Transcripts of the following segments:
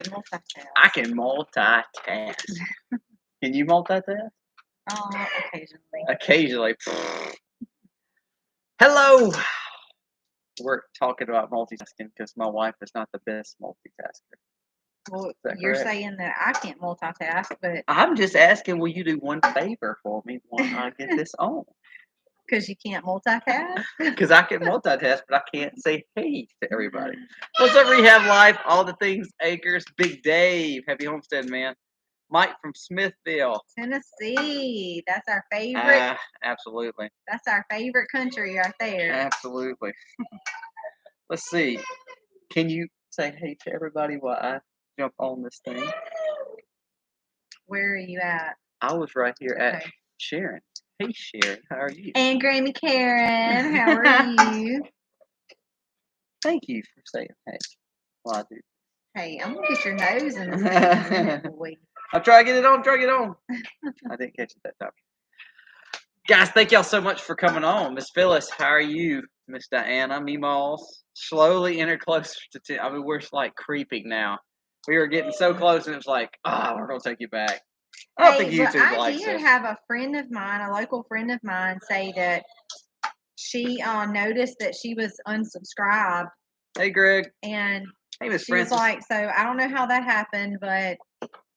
Multitask. I can multitask. Can you multitask? Occasionally. Occasionally. Hello. We're talking about multitasking because my wife is not the best multitasker. Well, you're correct? saying that I can't multitask, but I'm just asking, will you do one favor for me while I get this on? because you can't multitask. Because I can multitask, but I can't say hey to everybody. What's up, Rehab Life? All the things acres. Big Dave. Happy homestead, man. Mike from Smithville. Tennessee. That's our favorite. Absolutely. That's our favorite country right there. Absolutely. Let's see. Can you say hey to everybody while I jump on this thing? Where are you at? I was right here at Sharon. Hey, Sharon. How are you? And Grammy Karen. How are you? Thank you for saying hey. Well, I do. Hey, I'm going to get your nose in a minute, boy. I'll try to get it on. I didn't catch it that time. Guys, thank y'all so much for coming on. Miss Phyllis, how are you? Miss Diana, Meemaws, slowly enter closer to 10. I mean, we're like creeping now. We were getting so close, and it was like, we're going to take you back. I don't think YouTube likes us. I did have a friend of mine, a local friend of mine, say that she noticed that she was unsubscribed. Hey, Greg. And hey, Miss she was like, so I don't know how that happened, but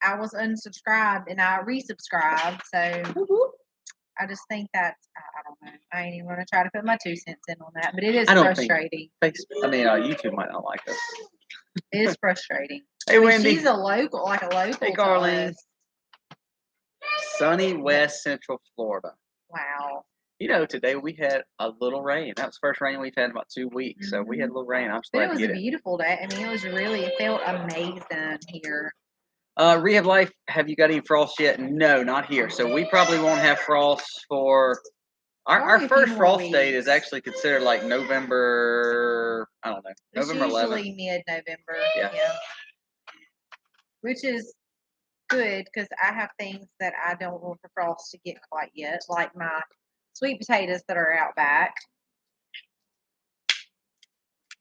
I was unsubscribed and I resubscribed. So I just think that's, I don't know. I ain't even going to try to put my 2 cents in on that, but it is frustrating. YouTube might not like us. It is frustrating. Hey, Wendy. She's a local. Hey, Garlene. Sunny West Central Florida. Wow. You know, today we had a little rain. That was the first rain we've had in about 2 weeks. So we had a little rain. I'm glad to get it. It was a beautiful day. I mean, it felt amazing here. Rehab Life, have you got any frost yet? No, not here. So we probably won't have frost for our first frost date is actually considered like November. I don't know. November 11th. Usually mid-November. Yeah. Which is good because I have things that I don't want the frost to get quite yet, like my sweet potatoes that are out back.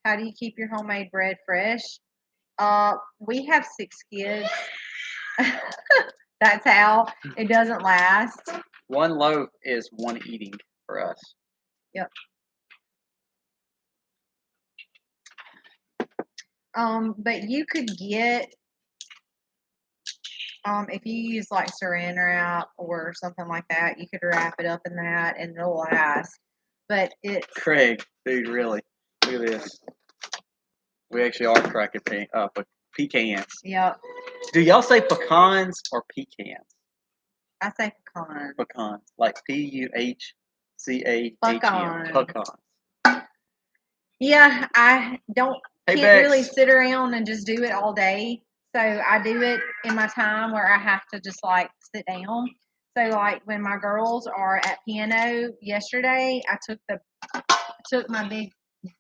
How do you keep your homemade bread fresh? We have 6 kids. That's how it doesn't last. One loaf is one eating for us. Yep. But you could get if you use like saran wrap or something like that, you could wrap it up in that and it'll last. But it's Craig, dude, really. Look at this. We actually are cracking pecans. Yep. Do y'all say pecans or pecans? I say pecans. Pecans. Like Puchcahn. Pecans. Yeah, I can't really sit around and just do it all day. So I do it in my time where I have to just like sit down. So like when my girls are at piano yesterday, I took my big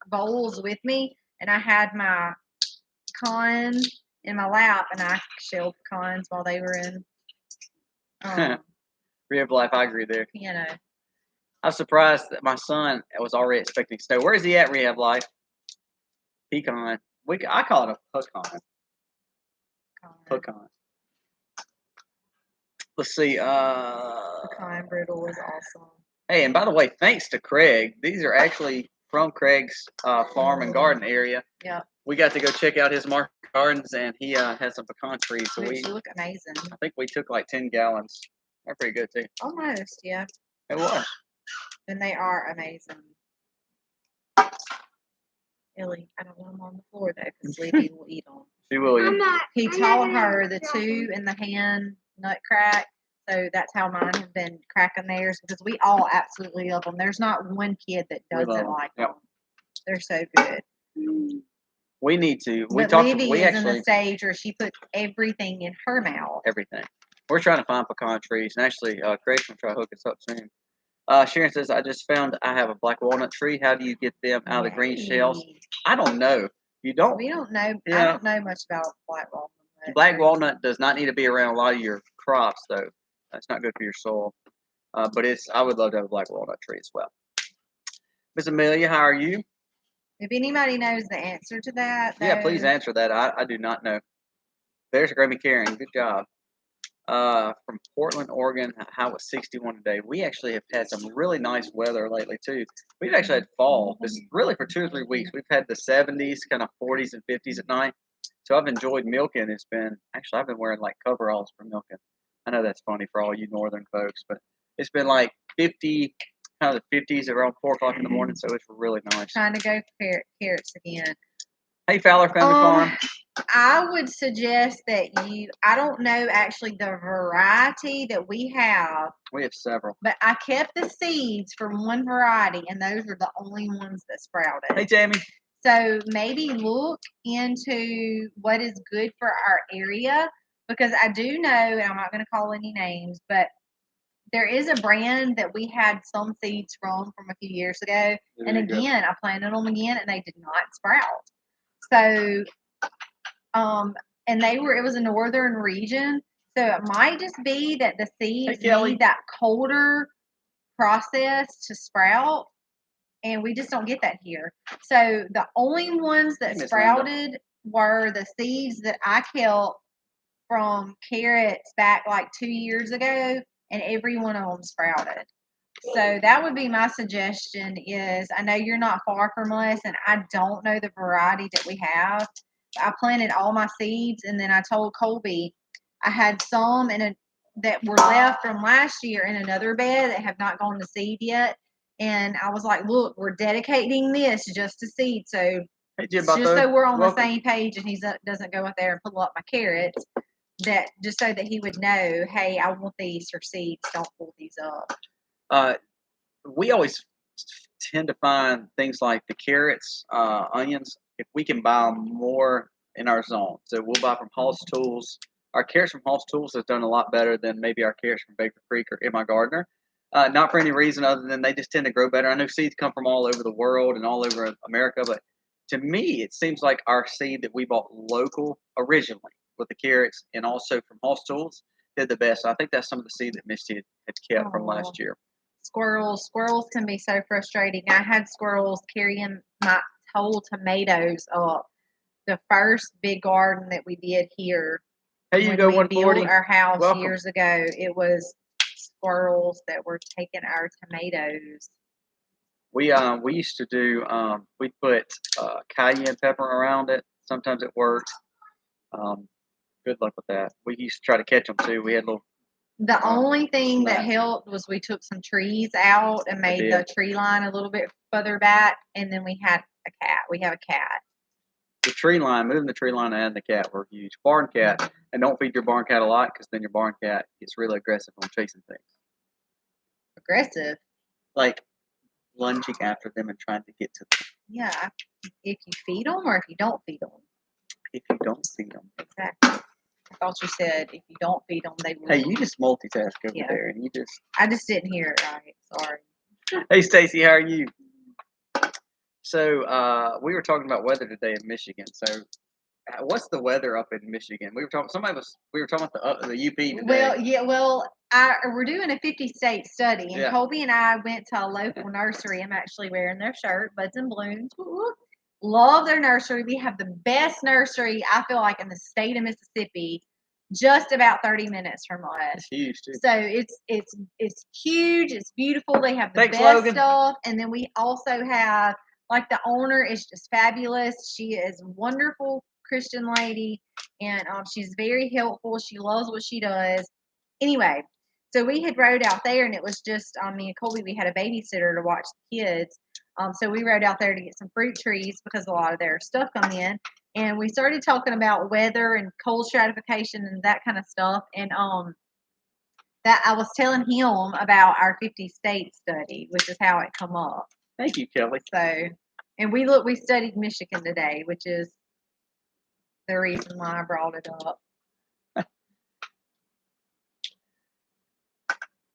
bowls with me and I had my pecan in my lap and I shelled pecans while they were in Rehab Life, I agree there. Piano. I was surprised that my son was already expecting snow. Where is he at, Rehab Life? Pecan. I call it a pecan. Pecan. Let's see. Pecan brittle is awesome. Hey, and by the way, thanks to Craig. These are actually from Craig's farm and garden area. Yeah. We got to go check out his market gardens, and he has some pecan trees. So Which look amazing. I think we took like 10 gallons. They're pretty good too. Almost, yeah. It was. And they are amazing. Ellie, I don't want them on the floor though, because Sleepy will eat them. She will eat. He taught her the 2 in the hand nut crack, so that's how mine have been cracking theirs because we all absolutely love them. There's not one kid that doesn't like them. They're so good. We need to. But Livy is in the stage where she puts everything in her mouth. Everything. We're trying to find pecan trees, and actually, Craig's going to try to hook us up soon. Sharon says, I just found I have a black walnut tree. How do you get them out of the green shells? I don't know. You don't? We don't know. Yeah. I don't know much about black walnut. Black walnut does not need to be around a lot of your crops, though. That's not good for your soil. But I would love to have a black walnut tree as well. Miss Amelia, how are you? If anybody knows the answer to that. Yeah, please answer that. I do not know. There's Grammy Karen. Good job. From Portland, Oregon, how was 61 today? We actually have had some really nice weather lately too. We've actually had fall. This really for 2 or 3 weeks. We've had the 70s, kind of 40s and 50s at night. So I've enjoyed milking. I've been wearing like coveralls for milking. I know that's funny for all you northern folks, but it's been like 50, kind of the 50s around 4 o'clock in the morning. So it's really nice. Trying to go carrots again. Hey, Fowler Family Farm. I would suggest that I don't know actually the variety that we have. We have several. But I kept the seeds from one variety, and those are the only ones that sprouted. Hey, Tammy. So maybe look into what is good for our area, because I do know, and I'm not going to call any names, but there is a brand that we had some seeds from a few years ago. And again, I planted them again, and they did not sprout. So, and it was a northern region. So it might just be that the seeds need that colder process to sprout. And we just don't get that here. So the only ones that sprouted were the seeds that I kept from carrots back like 2 years ago, and every one of them sprouted. So that would be my suggestion is, I know you're not far from us, and I don't know the variety that we have. I planted all my seeds, and then I told Colby I had some that were left from last year in another bed that have not gone to seed yet. And I was like, look, we're dedicating this just to seed. So just so we're on the same page and he doesn't go out there and pull up my carrots, just so that he would know, hey, I want these for seeds. Don't pull these up. We always tend to find things like the carrots, onions, if we can buy them more in our zone. So we'll buy from Hall's Tools. Our carrots from Hall's Tools has done a lot better than maybe our carrots from Baker Creek or M.I. Gardner. Not for any reason other than they just tend to grow better. I know seeds come from all over the world and all over America, but to me, it seems like our seed that we bought local originally with the carrots and also from Hall's Tools did the best. So I think that's some of the seed that Misty had kept from last year. Squirrels can be so frustrating. I had squirrels carrying my whole tomatoes up. The first big garden that we did here, when we built our house years ago, it was squirrels that were taking our tomatoes. We used to do we put cayenne pepper around it. Sometimes it worked. Good luck with that. We used to try to catch them too. We had little. The only thing that helped was we took some trees out and made the tree line a little bit further back, and then we had a cat. We have a cat. Moving the tree line and the cat were huge. Barn cat, and don't feed your barn cat a lot because then your barn cat gets really aggressive on chasing things. Aggressive? Like lunging after them and trying to get to them. Yeah, if you feed them or if you don't feed them. If you don't feed them. Exactly. I thought you said if you don't feed them, they will. Hey, you just multitask over there, and I just didn't hear it right. Sorry. Hey, Stacy, how are you? So we were talking about weather today in Michigan. So what's the weather up in Michigan? We were talking about the UP today. We're doing a 50-state study, and Colby and I went to a local nursery. I'm actually wearing their shirt, Buds and Blooms. Love their nursery. We have the best nursery, I feel like, in the state of Mississippi, just about 30 minutes from us. It's huge, too. So it's huge. It's beautiful. They have the best stuff. And then we also have, like, the owner is just fabulous. She is a wonderful Christian lady, and she's very helpful. She loves what she does. Anyway, so we had rode out there, and it was just me and Colby. We had a babysitter to watch the kids. So we rode out there to get some fruit trees because a lot of their stuff come in. And we started talking about weather and cold stratification and that kind of stuff. And that I was telling him about our 50-state study, which is how it come up. Thank you, Kelly. So, and we studied Michigan today, which is the reason why I brought it up.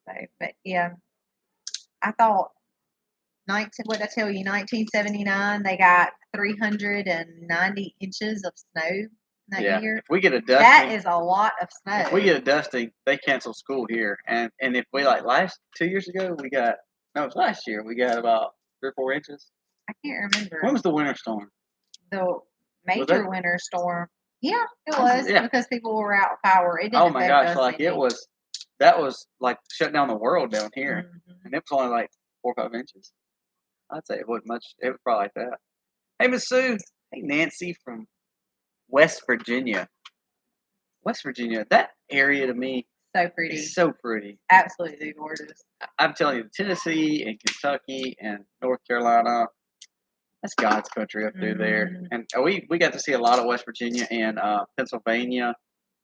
So, but yeah, I thought. What did I tell you? 1979, they got 390 inches of snow that year. If we get a dusting, that is a lot of snow. If we get a dusting, they cancel school here. And if we it was last year, we got about 3 or 4 inches. I can't remember. When was the winter storm? The major winter storm. Yeah, it was because people were out of power. It didn't Oh my gosh, us like any. that was like shutting down the world down here, Mm-hmm. and it was only like 4 or 5 inches. I'd say it wasn't much. It was probably like that. Hey, Miss Sue. Hey, Nancy from West Virginia. West Virginia, that area to me so pretty. is so pretty. Absolutely gorgeous. I'm telling you, Tennessee and Kentucky and North Carolina, that's God's country up through there. And we got to see a lot of West Virginia and Pennsylvania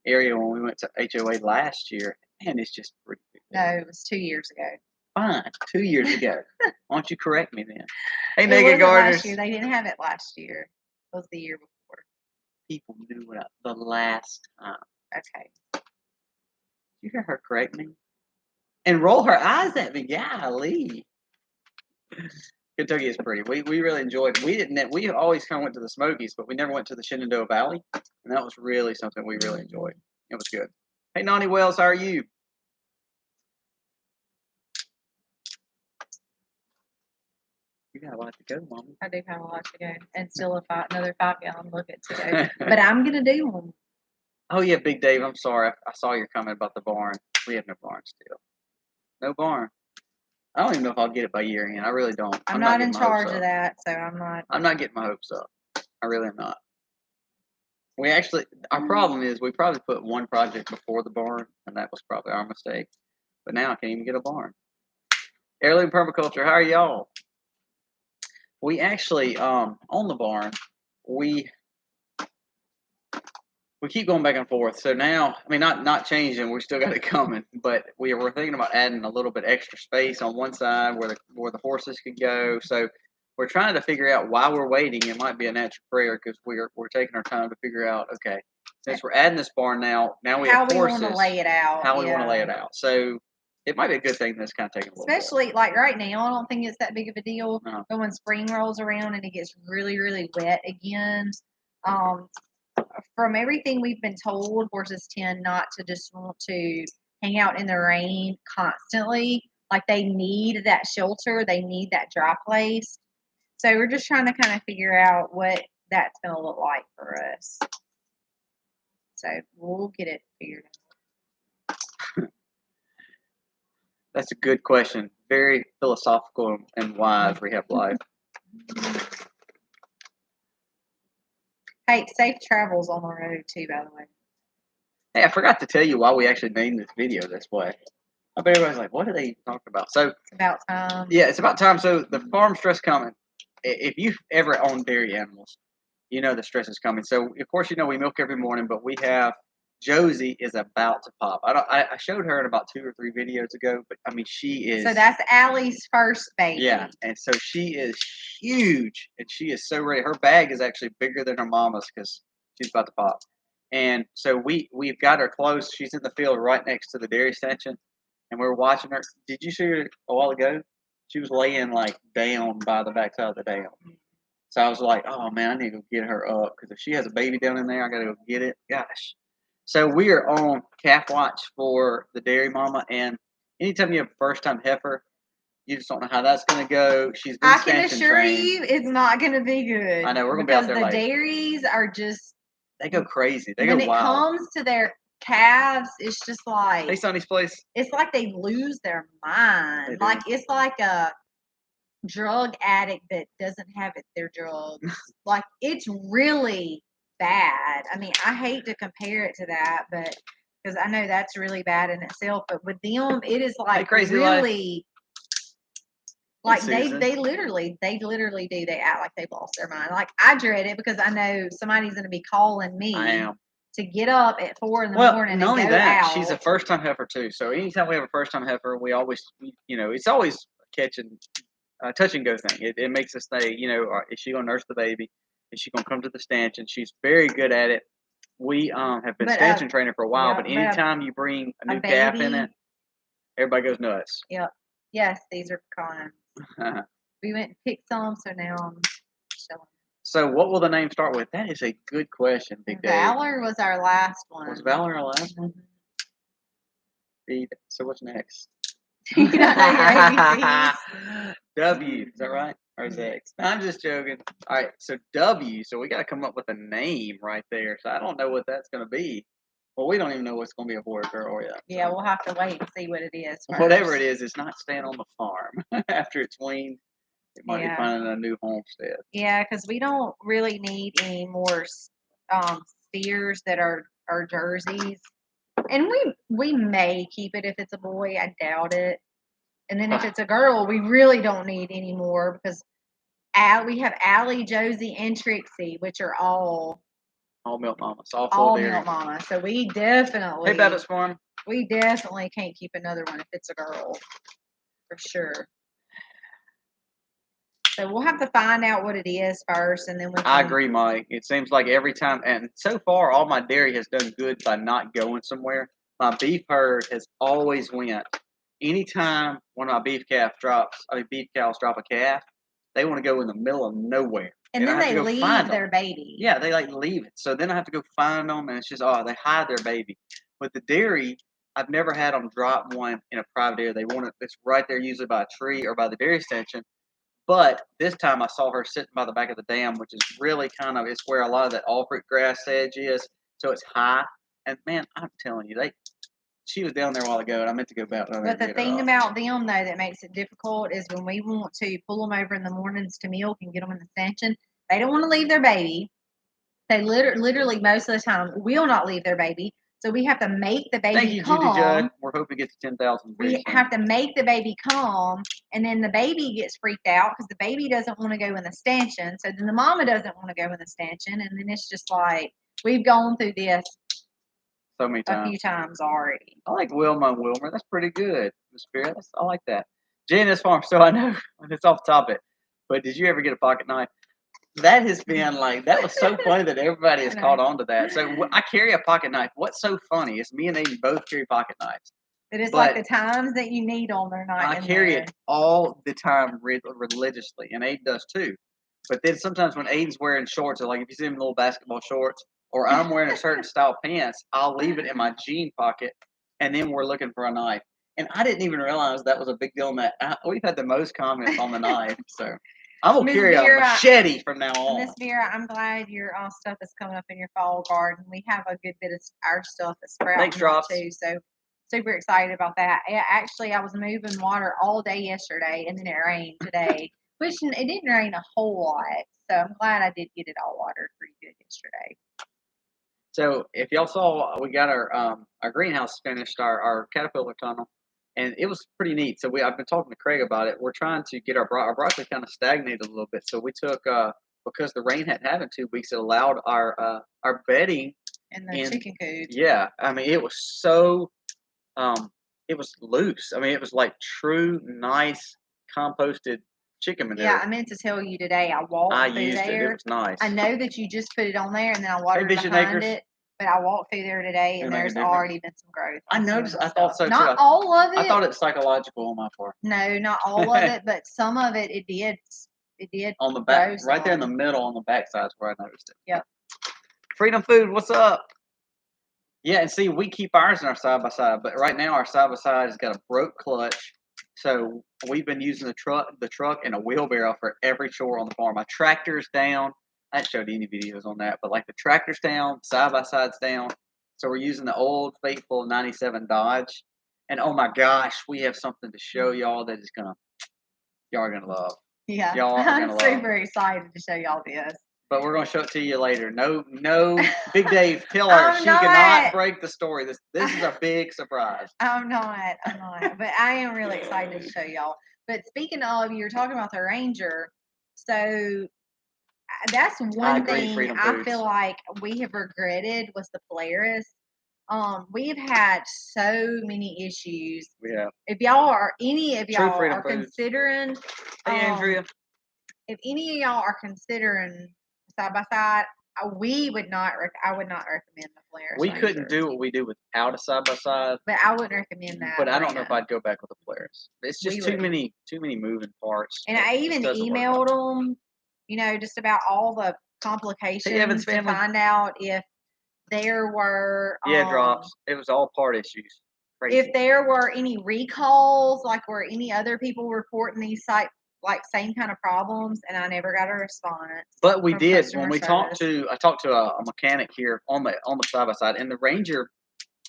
area when we went to HOA last year. Man, it's just pretty. No, it was 2 years ago. Fine, 2 years ago. Why don't you correct me then? Hey, it Naked Gardeners. Last year. They didn't have it last year. It was the year before. People knew it the last time. Okay. You hear her correct me? And roll her eyes at me. Golly. Kentucky is pretty. We really enjoyed. We always kind of went to the Smokies, but we never went to the Shenandoah Valley, and that was really something we really enjoyed. It was good. Hey, Nani Wells, how are you? You got a lot to go, Mommy. I do have a lot to go, and still another 5-gallon bucket to go. But I'm gonna do them. Oh yeah, Big Dave. I'm sorry. I saw your comment about the barn. We have no barn still. No barn. I don't even know if I'll get it by year end. I really don't. I'm not in charge of that, so I'm not. I'm not getting my hopes up. I really am not. Our problem is we probably put one project before the barn, and that was probably our mistake. But now I can't even get a barn. Heirloom Permaculture, how are y'all? We actually, on the barn, we keep going back and forth. So now, I mean, not changing. We still got it coming, but we're thinking about adding a little bit extra space on one side where the horses could go. So we're trying to figure out why we're waiting. It might be a natural prayer because we're taking our time to figure out. Okay, since we're adding this barn now we have horses. How we want to lay it out. How we want to lay it out. So it might be a good thing that's kind of taking a little Especially bit. Like right now, I don't think it's that big of a deal. No. But when spring rolls around and it gets really, really wet again, from everything we've been told, horses tend not to just want to hang out in the rain constantly. Like they need that shelter, they need that dry place. So we're just trying to kind of figure out what that's going to look like for us. So we'll get it figured out. That's a good question. Very philosophical and wise, Rehab Life. Hey, safe travels on the road too, by the way. Hey, I forgot to tell you why we actually named this video this way. I bet everybody's like, what are they talking about? So it's about time. Yeah, it's about time. So the farm stress coming. If you've ever owned dairy animals, you know the stress is coming. So of course you know we milk every morning, but we have Josie is about to pop. I showed her in about 2 or 3 videos ago, but I mean she is. So that's Allie's first baby. Yeah, and so she is huge, and she is so ready. Her bag is actually bigger than her mama's because she's about to pop. And so we've got her close. She's in the field right next to the dairy stanchion, and we're watching her. Did you see her a while ago? She was laying like down by the backside of the dam. So I was like, oh man, I need to go get her up because if she has a baby down in there, I got to go get it. Gosh. So we are on calf watch for the dairy mama, and anytime you have a first time heifer, you just don't know how that's going to go. She's been I can assure you it's not going to be good. I know, we're going to be out there because the dairies are just. They go crazy. They go wild. When it comes to their calves, it's just like. Hey, Sonny's place. It's like they lose their mind. Like it's like a drug addict that doesn't have their drugs. Like it's really bad. I mean, I hate to compare it to that, but because I know that's really bad in itself. But with them, it is like crazy really. Life. Like they literally do. They act like they've lost their mind. Like I dread it because I know somebody's going to be calling me to get up at 4 in the morning and go out. She's a first time heifer too. So anytime we have a first time heifer, we always, it's always a touch and go thing. It makes us say, is she going to nurse the baby? Is she going to come to the stanchion? She's very good at it. We have been stanchion trainer for a while, but anytime you bring a new calf in it, everybody goes nuts. Yep. Yes, these are pecans. We went and picked some, so now I'm showing. So what will the name start with? That is a good question, Big Dave. Valor was our last one. Was Valor our last one? So what's next? W, is that right? Or X. I'm just joking. All right, so W. So we got to come up with a name right there. So I don't know what that's going to be. Well, we don't even know what's going to be a boy or girl yet. Yeah, we'll have to wait and see what it is first. Whatever it is, it's not staying on the farm after it's weaned. It might be finding a new homestead. Yeah, because we don't really need any more steers that are jerseys. And we may keep it if it's a boy. I doubt it. And then if it's a girl, we really don't need any more because we have Allie, Josie, and Trixie, which are all milk mamas. All milk mamas. So we definitely. Hey, Babbitt's Farm. We definitely can't keep another one if it's a girl. For sure. So we'll have to find out what it is first, and then we can. I agree, Mike. It seems like every time, and so far, all my dairy has done good by not going somewhere. My beef herd has always went. Anytime one of my beef cows drop a calf, they want to go in the middle of nowhere. And then they leave their baby. Yeah, they leave it. So then I have to go find them, and it's just they hide their baby. But the dairy, I've never had them drop one in a private area. They want it. It's right there, usually by a tree or by the dairy extension. But this time I saw her sitting by the back of the dam, which is really it's where a lot of that all-fruit grass sedge is. So it's high. And man, I'm telling you, she was down there a while ago, and I meant to go back down there. But the thing about them, though, that makes it difficult is when we want to pull them over in the mornings to milk and get them in the stanchion, they don't want to leave their baby. They literally most of the time will not leave their baby. So we have to make the baby Thank you, calm. Judy Judd. We're hoping to get to 10,000. We have to make the baby calm, and then the baby gets freaked out because the baby doesn't want to go in the stanchion. So then the mama doesn't want to go in the stanchion, and then it's just like we've gone through this so many times. A few times already. I like Wilma and Wilmer. That's pretty good. The spirit. I like that. Janice Farm. So I know it's off topic, but did you ever get a pocket knife? That has been that was so funny that everybody has caught on to that. So I carry a pocket knife. What's so funny is me and Aiden both carry pocket knives. It is like the times that you need them, they're not. I carry it all the time religiously, and Aiden does too. But then sometimes when Aiden's wearing shorts, or if you see him in little basketball shorts, or I'm wearing a certain style pants, I'll leave it in my jean pocket, and then we're looking for a knife. And I didn't even realize that was a big deal. We've had the most comments on the knife, so. I'm going to carry a machete from now on. Miss Vera, I'm glad your stuff is coming up in your fall garden. We have a good bit of our stuff that's sprouting too, so super excited about that. Actually, I was moving water all day yesterday, and then it rained today, which it didn't rain a whole lot, so I'm glad I did get it all watered pretty good yesterday. So if y'all saw, we got our greenhouse finished, our caterpillar tunnel. And it was pretty neat. So I've been talking to Craig about it. We're trying to get our broccoli kind of stagnated a little bit. So we took because the rain hadn't happened 2 weeks, it allowed our bedding and the chicken coop. Yeah, I mean it was so it was loose. I mean it was like true nice composted chicken manure. Yeah, I meant to tell you today. I walked through there. It was nice. I know that you just put it on there and then I watered behind it. But I walked through there today, and there's already been some growth. I noticed. I thought so too. Not all of it. I thought it's psychological on my part. No, not all of it, but some of it. It did. It did. On the back, right there in the middle, on the back side is where I noticed it. Yep. Freedom Food, what's up? Yeah, and see, we keep ours in our side by side, but right now our side by side has got a broke clutch, so we've been using the truck, and a wheelbarrow for every chore on the farm. My tractor's down. I haven't showed any videos on that, but the tractor's down, side by side's down. So we're using the old faithful 97 Dodge. And oh my gosh, we have something to show y'all that is y'all are gonna love. Yeah. Y'all are gonna love. I'm super excited to show y'all this. But we're gonna show it to you later. No, Big Dave, tell her she cannot break the story. This is a big surprise. I'm not. But I am really excited to show y'all. But speaking of, you were talking about the Ranger. So that's one thing I feel like we have regretted was the Polaris. We've had so many issues. Yeah. If y'all are considering, hey Andrea, if any of y'all are considering side by side, I would not recommend the Polaris. We couldn't do what we do without a side by side. But I wouldn't recommend that. But I don't know if I'd go back with the Polaris. It's just too many moving parts. And I even emailed them. Just about all the complications to find out if there were drops. It was all part issues. Crazy. If there were any recalls, were any other people reporting these like same kind of problems, and I never got a response. But we from did customer when we service. I talked to a mechanic here on the side by side, and the Ranger,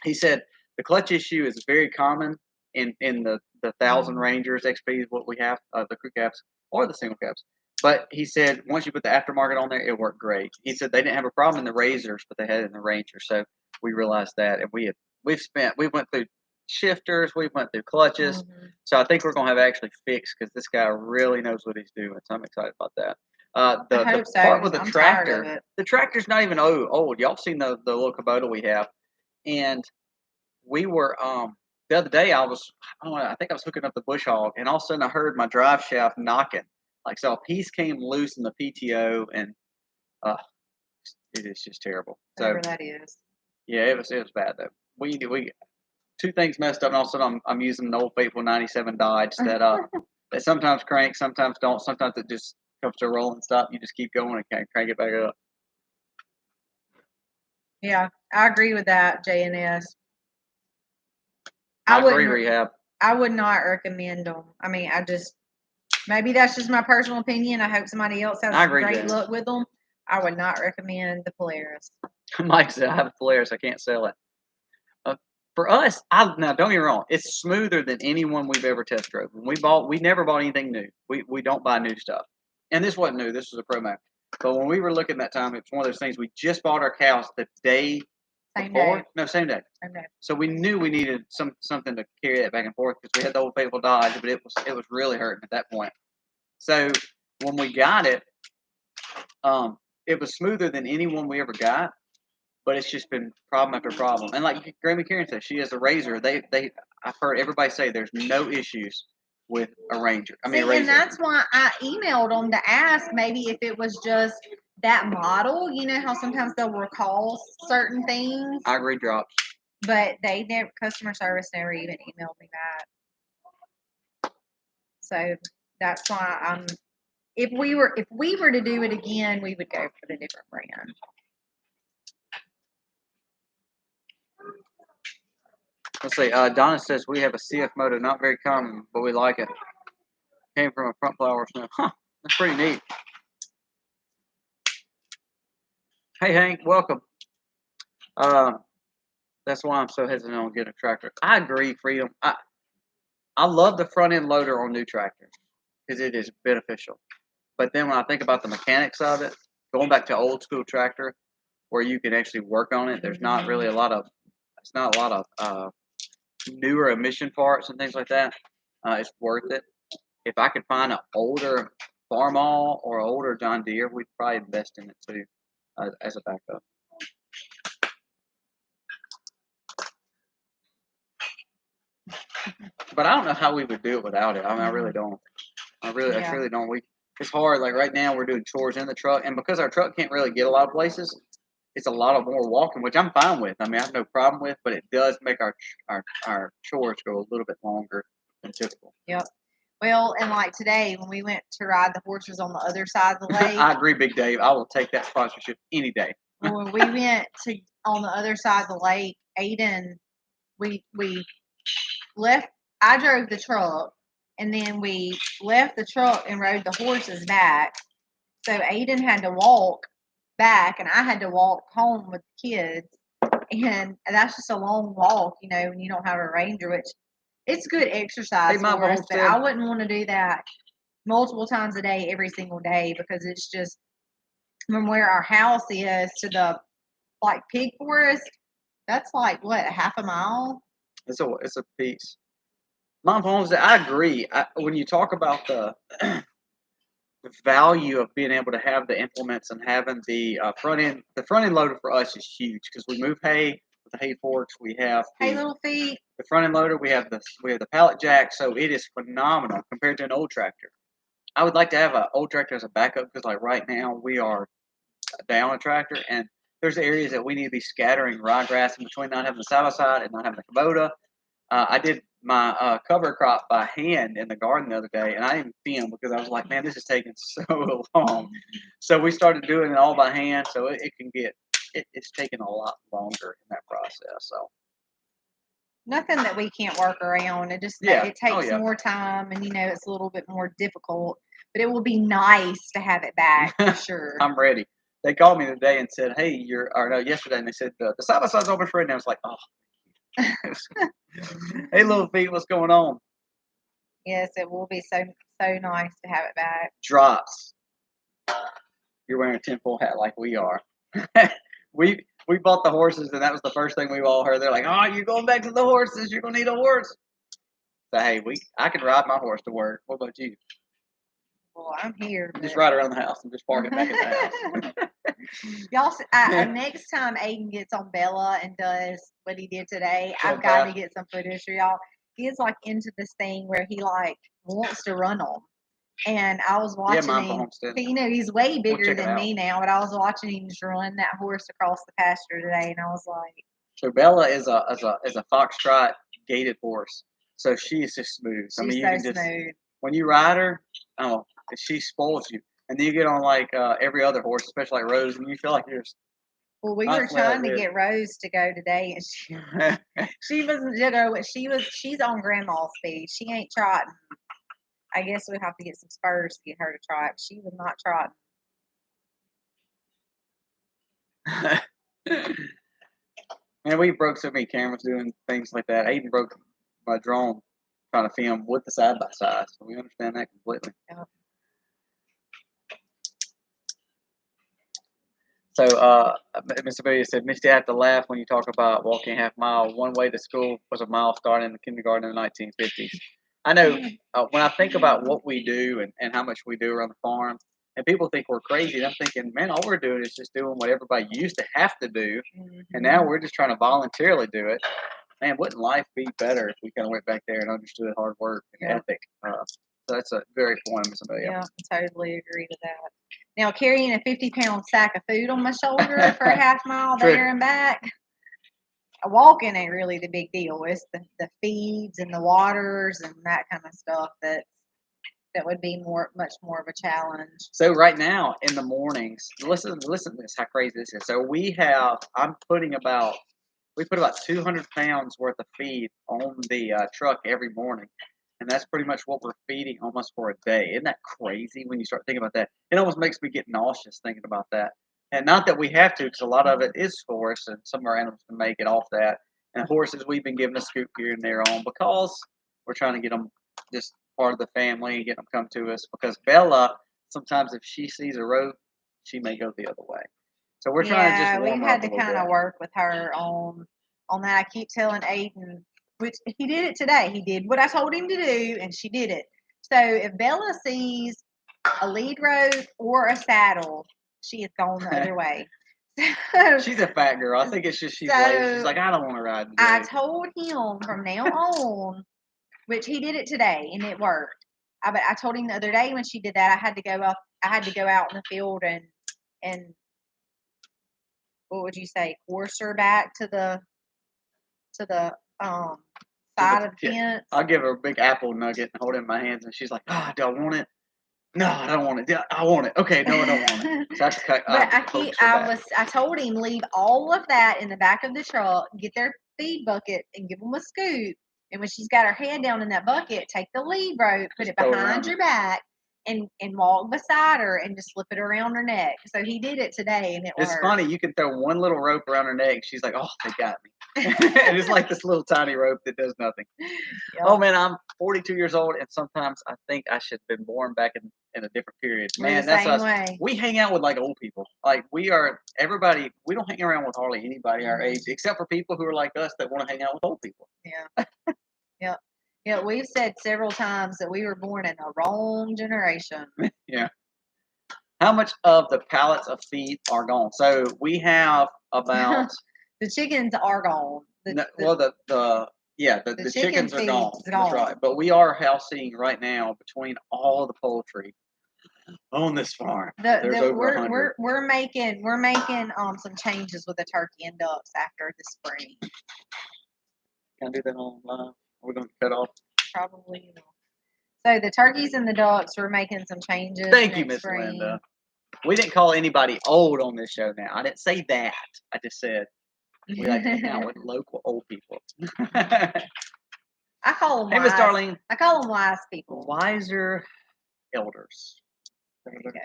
he said the clutch issue is very common in the 1,000 Rangers XPs, what we have, the crew cabs or the single cabs. But he said once you put the aftermarket on there, it worked great. He said they didn't have a problem in the Razors, but they had it in the Ranger. So we realized that, and we went through shifters, we went through clutches. So I think we're gonna have actually fixed because this guy really knows what he's doing. So I'm excited about that. I hope The so, part with 'cause the I'm tired of tractor, it. the tractor's not even old. Y'all seen the little Kubota we have, and we were the other day I think I was hooking up the bush hog, and all of a sudden I heard my drive shaft knocking. Like so, a piece came loose in the PTO, and uh, it is just terrible. So Whatever that is. yeah, it was bad though. We two things messed up, and all of a sudden I'm using an old faithful '97 Dodge that that sometimes cranks, sometimes don't. Sometimes it just comes to a rolling stop. You just keep going and can't crank it back up. Yeah, I agree with that, JNS. I agree, Rehab. I would not recommend them. I mean, maybe that's just my personal opinion. I hope somebody else has great luck with them. I would not recommend the Polaris. Mike said, I have a Polaris. I can't sell it. For us, now don't get me wrong, it's smoother than any one we've ever test drove. We never bought anything new. We don't buy new stuff. And this wasn't new. This was a Pro Max. But when we were looking that time, it's one of those things. We just bought our cows the day before. No, same day. Same day. So we knew we needed something to carry that back and forth because we had the old faithful Dodge, but it was really hurting at that point. So when we got it, it was smoother than any one we ever got. But it's just been problem after problem. And like Grammy Karen said, she has a Razor. I've heard everybody say there's no issues with a Ranger. I mean, a Razor. And that's why I emailed them to ask maybe if it was just that model. You know how sometimes they'll recall certain things. I agree, drops. But customer service never even emailed me back. So that's why if we were to do it again, we would go for the different brand. Let's see. Donna says we have a CF motor, not very common, but we like it. Came from a front flower snow. Huh, that's pretty neat. Hey Hank, welcome. That's why I'm so hesitant on getting a tractor. I agree, Freedom. I love the front end loader on new tractors because it is beneficial. But then when I think about the mechanics of it, going back to old school tractor where you can actually work on it, there's not really a lot of newer emission parts and things like that. It's worth it. If I could find an older Farmall or an older John Deere, we'd probably invest in it too as a backup. But I don't know how we would do it without it. I mean, I really don't. I really don't. It's hard. Like right now, we're doing chores in the truck, and because our truck can't really get a lot of places, it's a lot of more walking, which I'm fine with. I mean, I have no problem with, but it does make our chores go a little bit longer than typical. Yep. Well, and like today, when we went to ride the horses on the other side of the lake. I agree, Big Dave. I will take that sponsorship any day. When we went on the other side of the lake, Aiden, we left. I drove the truck, and then we left the truck and rode the horses back. So Aiden had to walk back, and I had to walk home with the kids. And that's just a long walk, you know, when you don't have a Ranger, which it's good exercise for us, but I wouldn't want to do that multiple times a day, every single day, because it's just from where our house is to the pig forest. That's like what, half a mile? It's a piece. Mom Homestead, I agree. When you talk about the value of being able to have the implements and having the front end loader for us is huge because we move hay with the hay forks. We have little feet. The front end loader. We have the pallet jack, so it is phenomenal compared to an old tractor. I would like to have an old tractor as a backup because, like right now, we are down a tractor, and there's areas that we need to be scattering ryegrass in between, not having the side by side and not having the Kubota. I did my cover crop by hand in the garden the other day, and I didn't film because I was like, man, this is taking so long. So we started doing it all by hand, so it's taking a lot longer in that process. So nothing that we can't work around. It just it takes more time, and it's a little bit more difficult. but it will be nice to have it back for sure. I'm ready. They called me today and said, "Hey, yesterday," and they said the side by side's open for it. And I was like, "Oh, hey, little feet, what's going on?" Yes, it will be so nice to have it back. Drops. You're wearing a tinfoil hat like we are. we bought the horses, and that was the first thing we all heard. They're like, "Oh, you're going back to the horses. You're gonna need a horse." So hey, I can ride my horse to work. What about you? Well, I'm here. Just ride around the house and just park it back at the house. Y'all, next time Aiden gets on Bella and does what he did today, I've got to get some footage for y'all. He is like into this thing where he like wants to run them. And I was watching him. He's way bigger than me now, but I was watching him just run that horse across the pasture today, and I was like, so Bella is a foxtrot gated horse. So she's just smooth. She's you can just smooth. When you ride her, she spoils you. And then you get on like every other horse, especially like Rose, and you feel like you're. Well, we were trying to get Rose to go today, and she wasn't. She's on grandma's speed. She ain't trotting. I guess we have to get some spurs to get her to trot. She was not trotting. Man, we broke so many cameras doing things like that. Aiden broke my drone trying to film with the side by side, so we understand that completely. Yeah. So, Mr. Billy said, Misty, I have to laugh when you talk about walking half mile. One way to school was a mile starting in the kindergarten in the 1950s. I know when I think about what we do and how much we do around the farm, and people think we're crazy, and I'm thinking, man, all we're doing is just doing what everybody used to have to do, and now we're just trying to voluntarily do it. Man, wouldn't life be better if we kind of went back there and understood hard work and ethic? So that's a very point, Miss Amelia. Yeah, I totally agree with that. Now, carrying a 50-pound sack of food on my shoulder for a half mile there and back, walking ain't really the big deal. It's the feeds and the waters and that kind of stuff that would be much more of a challenge. So right now in the mornings, listen to this, how crazy this is. So we put about 200 pounds worth of feed on the truck every morning. And that's pretty much what we're feeding almost for a day. Isn't that crazy when you start thinking about that? It almost makes me get nauseous thinking about that. And not that we have to, because a lot of it is for us, and some of our animals can make it off that. And horses, we've been given a scoop here and there on because we're trying to get them just part of the family and get them come to us. Because Bella, sometimes if she sees a rope, she may go the other way. So we're trying to just warm we've had to kind of work with her on that. I keep telling Aiden, which he did it today. He did what I told him to do, and she did it. So if Bella sees a lead rope or a saddle, she is going the other way. She's a fat girl. I think it's just she's lazy. She's like, I don't want to ride today. I told him from now on, which he did it today, and it worked. But I told him the other day when she did that, I had to go out in the field and what would you say, course her back to the side of the fence. I'll give her a big apple nugget and hold it in my hands, and she's like, "Oh, do I want it? No, I don't want it. I want it. Okay, no, I don't want it." So I have to cut. But I told him leave all of that in the back of the truck, get their feed bucket, and give them a scoop. And when she's got her head down in that bucket, take the lead rope, put it behind your back, and walk beside her and just slip it around her neck. So he did it today, and it's worked. Funny. You can throw one little rope around her neck. She's like, "Oh, they got me." And it's like this little tiny rope that does nothing. Yep. Oh man, I'm 42 years old, and sometimes I think I should have been born back in a different period. Man, that's us. Way. We hang out with like old people. Like we are everybody. We don't hang around with hardly anybody our age, except for people who are like us that want to hang out with old people. Yeah. Yep. Yeah, we've said several times that we were born in the wrong generation. Yeah. How much of the pallets of feed are gone? So we have about the chickens are gone. The chickens are gone. That's right. But we are housing right now between all of the poultry on this farm. There's over 100. We're making some changes with the turkey and ducks after the spring. Can I do that online? We're going to cut off. Probably. So the turkeys and the ducks, we're making some changes. Thank you, Miss Linda. We didn't call anybody old on this show now. I didn't say that. I just said we like to hang out with local old people. I call them Hey, Miss Darlene. I call them wise people. Wiser elders. There you go.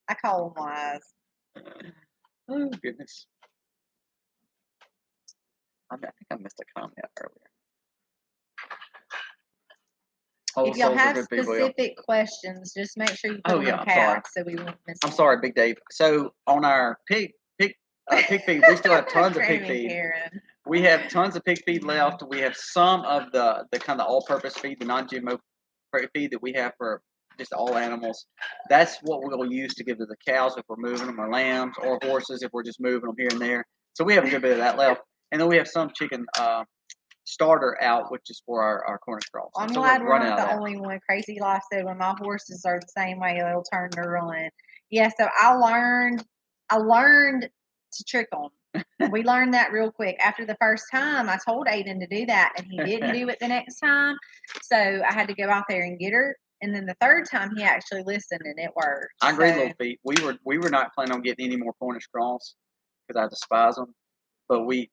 I call them wise. Oh, goodness. I think I missed a comment earlier. If y'all have specific questions, just make sure you put them in caps so we won't miss. I'm sorry, Big Dave. So on our pig feed, we still have tons of pig feed. We have tons of pig feed left. We have some of the kind of all-purpose feed, the non-GMO feed that we have for just all animals. That's what we'll use to give to the cows if we're moving them, or lambs, or horses if we're just moving them here and there. So we have a good bit of that left. And then we have some chicken starter out, which is for our corn straws. I'm glad we're not the only one. Crazy Life said when my horses are the same way, they'll turn to run. Yeah, so I learned to trick them. We learned that real quick. After the first time, I told Aiden to do that, and he didn't do it the next time. So I had to go out there and get her. And then the third time, he actually listened, and it worked. I agree, little feet. We were not planning on getting any more Cornish straws because I despise them. But we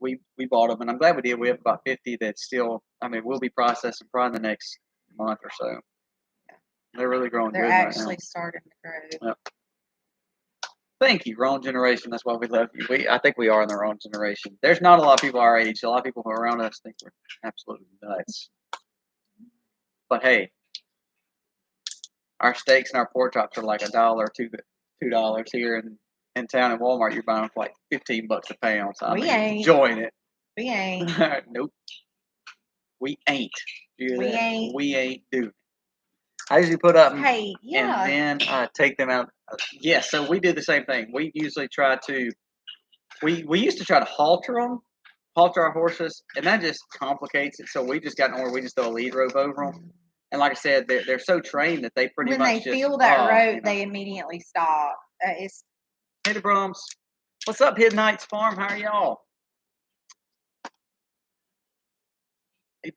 bought them, and I'm glad we did. We have about 50 that still, we'll be processing probably in the next month or so. They're really growing good right now. They're actually starting to grow. Yep. Thank you, wrong generation. That's why we love you. I think we are in the wrong generation. There's not a lot of people our age. A lot of people who are around us think we're absolutely nuts. But hey, our steaks and our pork chops are like $1 or $2 here in town at Walmart. You're buying them for like $15 a pound. So we ain't enjoying it. We ain't. Nope. We ain't. We ain't doing it. I usually put up and then take them out. So we do the same thing. We usually try to. We used to try to halter our horses, and that just complicates it. So we just got where we just throw a lead rope over them. And like I said, they're so trained that they pretty much when they feel that rope, they immediately stop. Hey, the Brums. What's up, Hidden Heights Farm? How are y'all? Hey,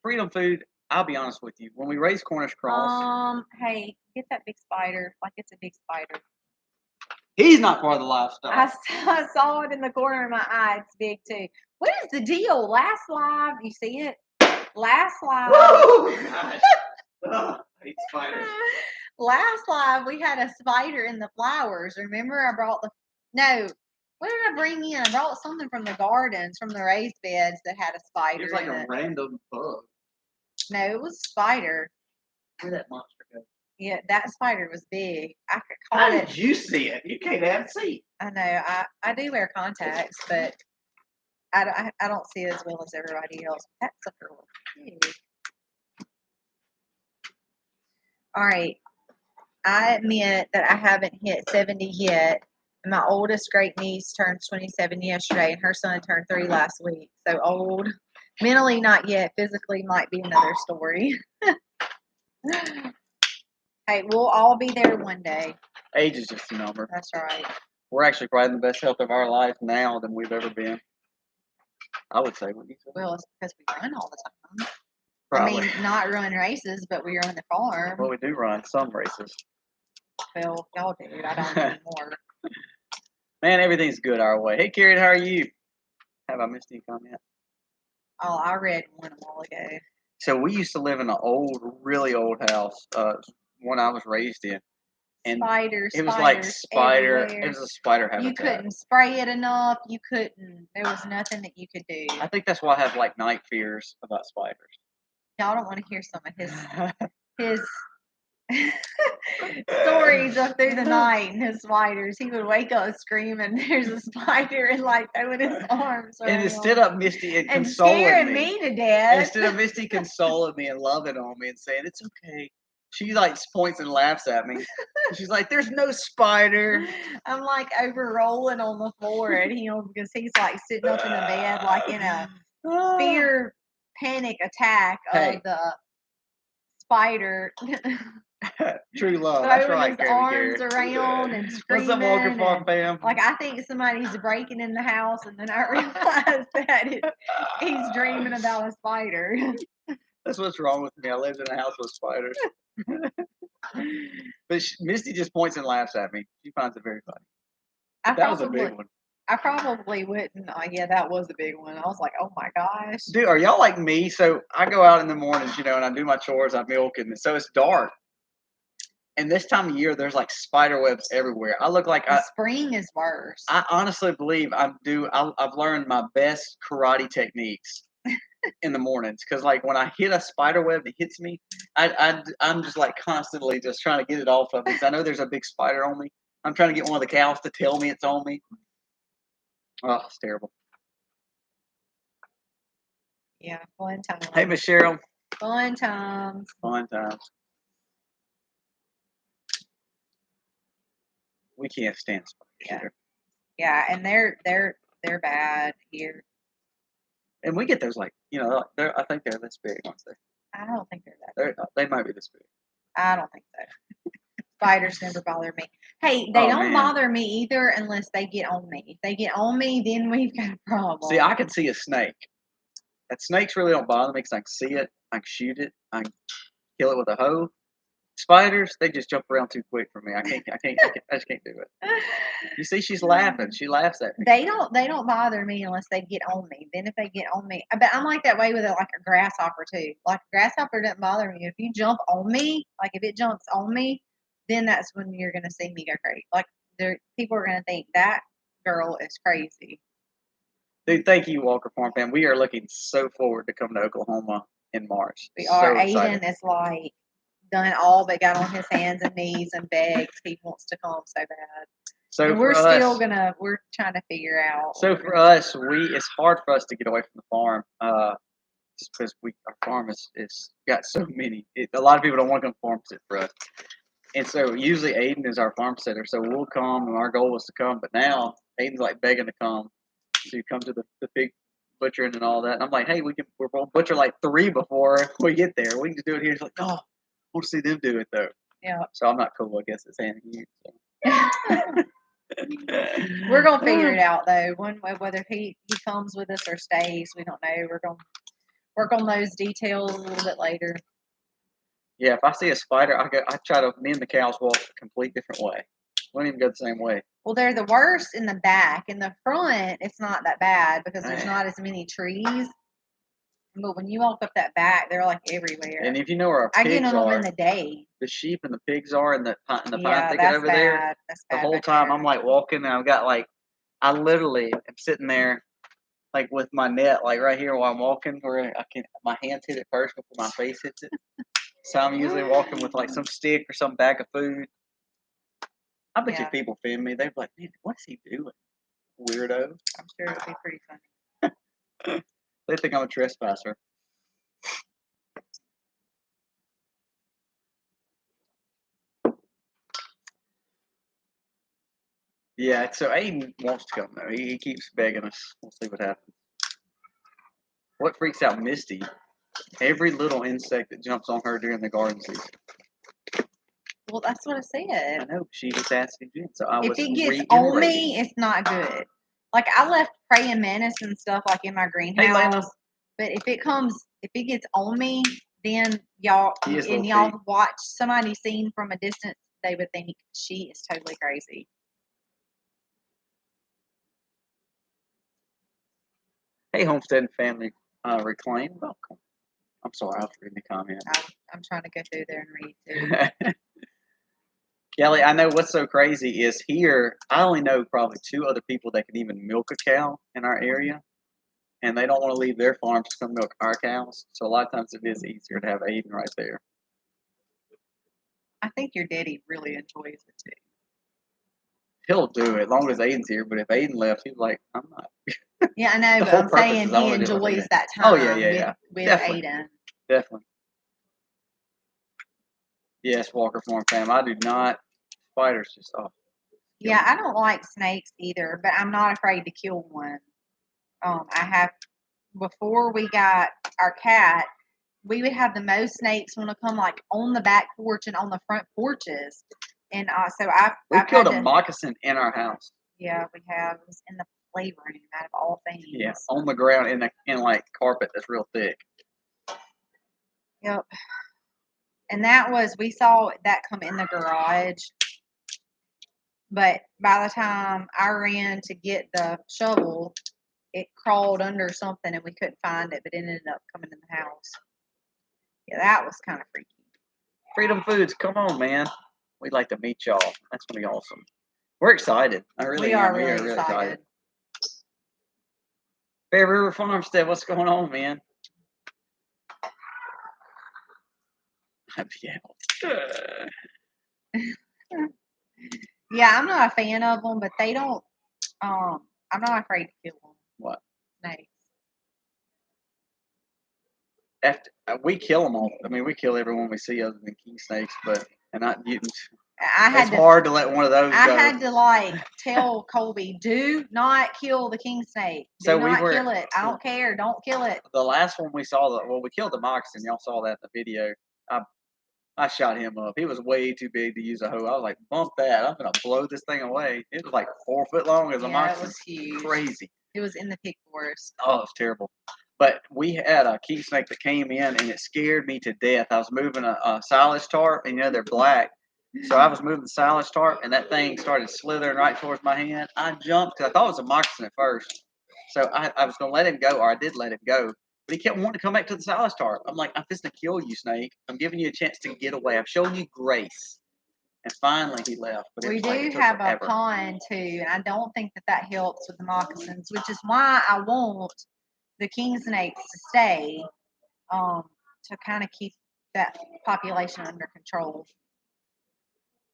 Freedom Food, I'll be honest with you. When we raise Cornish cross... hey, get that big spider. Like it's a big spider. He's not part of the livestock. I saw it in the corner of my eye. It's big, too. What is the deal? Last live, you see it? Last live. Whoa! Gosh. I hate spiders. Last live, we had a spider in the flowers. Remember, I brought what did I bring in? I brought something from the gardens, from the raised beds that had a spider. It was like a random bug. No, it was a spider. Where'd that monster go? Yeah, that spider was big. I could call How did you see it? You can't have see. I know. I do wear contacts, but I don't see it as well as everybody else. That sucker was big. All right. I admit that I haven't hit 70 yet. My oldest great niece turned 27 yesterday, and her son turned 3 last week. So old. Mentally, not yet. Physically, might be another story. Hey, we'll all be there one day. Age is just a number. That's right. We're actually probably in the best health of our life now than we've ever been. I would say. Well, it's because we run all the time. Probably. Not run races, but we run the farm. Well, we do run some races. Well, y'all do. I don't anymore. Man, everything's good our way. Hey, Karen, how are you? Have I missed any comment? Oh, I read one a while ago. So we used to live in an really old house, one I was raised in. And it was like spider. Everywhere. It was a spider habitat. You couldn't spray it enough. You couldn't. There was nothing that you could do. I think that's why I have like night fears about spiders. Y'all don't want to hear some of his stories up through the night and his spiders. He would wake up screaming, "There's a spider!" and like throwing his arms around. And instead of Misty and consoling scaring me to death, instead of Misty consoling me and loving on me and saying it's okay, she like points and laughs at me. She's like, "There's no spider." I'm like over rolling on the floor at him because he's like sitting up in the bed like in a fear panic attack of the spider. True love. That's right, his arms around and screaming. What's up, Walker Farm fam? Like I think somebody's breaking in the house, and then I realized that he's dreaming about a spider. That's what's wrong with me. I lived in a house with spiders. But Misty just points and laughs at me. She finds it very funny. That was a big one. I probably wouldn't. Yeah, that was a big one. I was like, oh my gosh. Dude, are y'all like me? So I go out in the mornings, and I do my chores, I milk, and so it's dark. And this time of year, there's like spider webs everywhere. I look like spring is worse. I honestly believe I've learned my best karate techniques in the mornings because like when I hit a spider web that hits me, I'm just like constantly just trying to get it off of me. 'Cause I know there's a big spider on me. I'm trying to get one of the cows to tell me it's on me. Oh, it's terrible. Yeah, fun times. Hey, Miss Cheryl. Fun times. Fun times. We can't stand spiders here. Yeah, and they're bad here. And we get those like I think they're this big once they. I don't think they're that big. They might be this big. I don't think so. Spiders never bother me. Hey, they don't bother me either unless they get on me. If they get on me, then we've got a problem. See, I can see a snake. That snakes really don't bother me because I can see it, I can shoot it, I can kill it with a hoe. Spiders, they just jump around too quick for me. I just can't do it. You see, she's laughing. She laughs at me. They don't bother me unless they get on me. Then if they get on me, but I'm like that way with like a grasshopper too. Like a grasshopper doesn't bother me. If you jump on me, like if it jumps on me, then that's when you're gonna see me go crazy. Like people are gonna think that girl is crazy. Dude, thank you, Walker Farm Fam. We are looking so forward to coming to Oklahoma in March. We are. Aiden is like done all but got on his hands and knees and begs. He wants to come so bad. So and we're trying to figure out. So for us, it's hard for us to get away from the farm, just because our farm is got so many. A lot of people don't want to come farm sit for us, and so usually Aiden is our farm sitter. So we'll come, and our goal was to come, but now Aiden's like begging to come. So you come to the pig butchering and all that, and I'm like, hey, we're gonna butcher like 3 before we get there. We can just do it here. He's like, oh, I want to see them do it though. Yeah. So I'm not cool. I guess it's handing you. So. We're gonna figure it out though. Whether he comes with us or stays, we don't know. We're gonna work on those details a little bit later. Yeah, if I see a spider, me and the cows walk a complete different way. We don't even go the same way. Well, they're the worst in the back. In the front, it's not that bad because there's not as many trees. But when you walk up that back, they're like everywhere. And if you know where our pigs I get on them in the day. The sheep and the pigs are in the pine thicket over there. The whole time I'm like walking, and I've got I literally am sitting there like with my net like right here while I'm walking, where my hands hit it first before my face hits it. So I'm usually walking with like some stick or some bag of food. I bet you people film me, they're like, man, what's he doing? Weirdo. I'm sure it'll be pretty funny. They think I'm a trespasser. Yeah, so Aiden wants to come though. He keeps begging us. We'll see what happens. What freaks out Misty? Every little insect that jumps on her during the garden season. Well, that's what I said. I know. She just asked again. So if it gets on me, it's not good. Like I left praying mantis and stuff like in my greenhouse. But if it gets on me, then y'all watch somebody seen from a distance, they would think she is totally crazy. Hey, homesteading family, reclaim. Welcome. I'm sorry, I was reading the comment. I'm trying to go through there and read too. Kelly, I know what's so crazy is here, I only know probably 2 other people that can even milk a cow in our area. And they don't want to leave their farms to come milk our cows. So a lot of times it is easier to have Aiden right there. I think your daddy really enjoys it too. He'll do it as long as Aiden's here. But if Aiden left, he's like, I'm not. Yeah, I know, but I'm saying he enjoys that time with Definitely. Aiden. Definitely. Yes, Walker Farm fam. I do not. Spiders just off. Yeah, I don't like snakes either, but I'm not afraid to kill one. Before we got our cat, we would have the most snakes want to come like on the back porch and on the front porches. And we killed a moccasin in our house. Yeah, we have. It was in the playroom out of all things. Yeah, on the ground in like carpet that's real thick. Yep. And we saw that come in the garage. But by the time I ran to get the shovel, it crawled under something and we couldn't find it, but it ended up coming in the house. Yeah, that was kind of freaky. Freedom Foods, come on, man. We'd like to meet y'all. That's gonna be awesome. We're excited. I really am. We are really excited. Bear River Farmstead, what's going on, man? Yeah, I'm not a fan of them, but they don't. I'm not afraid to kill them. What? Snakes. After we kill them all. I mean, we kill everyone we see other than king snakes, and not mutants. It's hard to let one of those go. I had to like tell Colby, do not kill the king snake. Do not kill it. I don't care. Don't kill it. The last one we saw, we killed the moccasin. Y'all saw that in the video. I shot him up. He was way too big to use a hoe. I was like, bump that. I'm going to blow this thing away. It was like 4 foot long as a moccasin. It was huge. Crazy. It was in the pig forest. Oh, it was terrible. But we had a king snake that came in, and it scared me to death. I was moving a silage tarp, and they're black. So I was moving the silage tarp, and that thing started slithering right towards my hand. I jumped because I thought it was a moccasin at first. So I was going to let him go, or I did let him go. But he kept wanting to come back to the silage tarp. I'm like, I'm just going to kill you, snake. I'm giving you a chance to get away. I'm showing you grace. And finally he left. But we do have a pond, too, and I don't think that helps with the moccasins, which is why I want the king snakes to stay to kind of keep that population under control.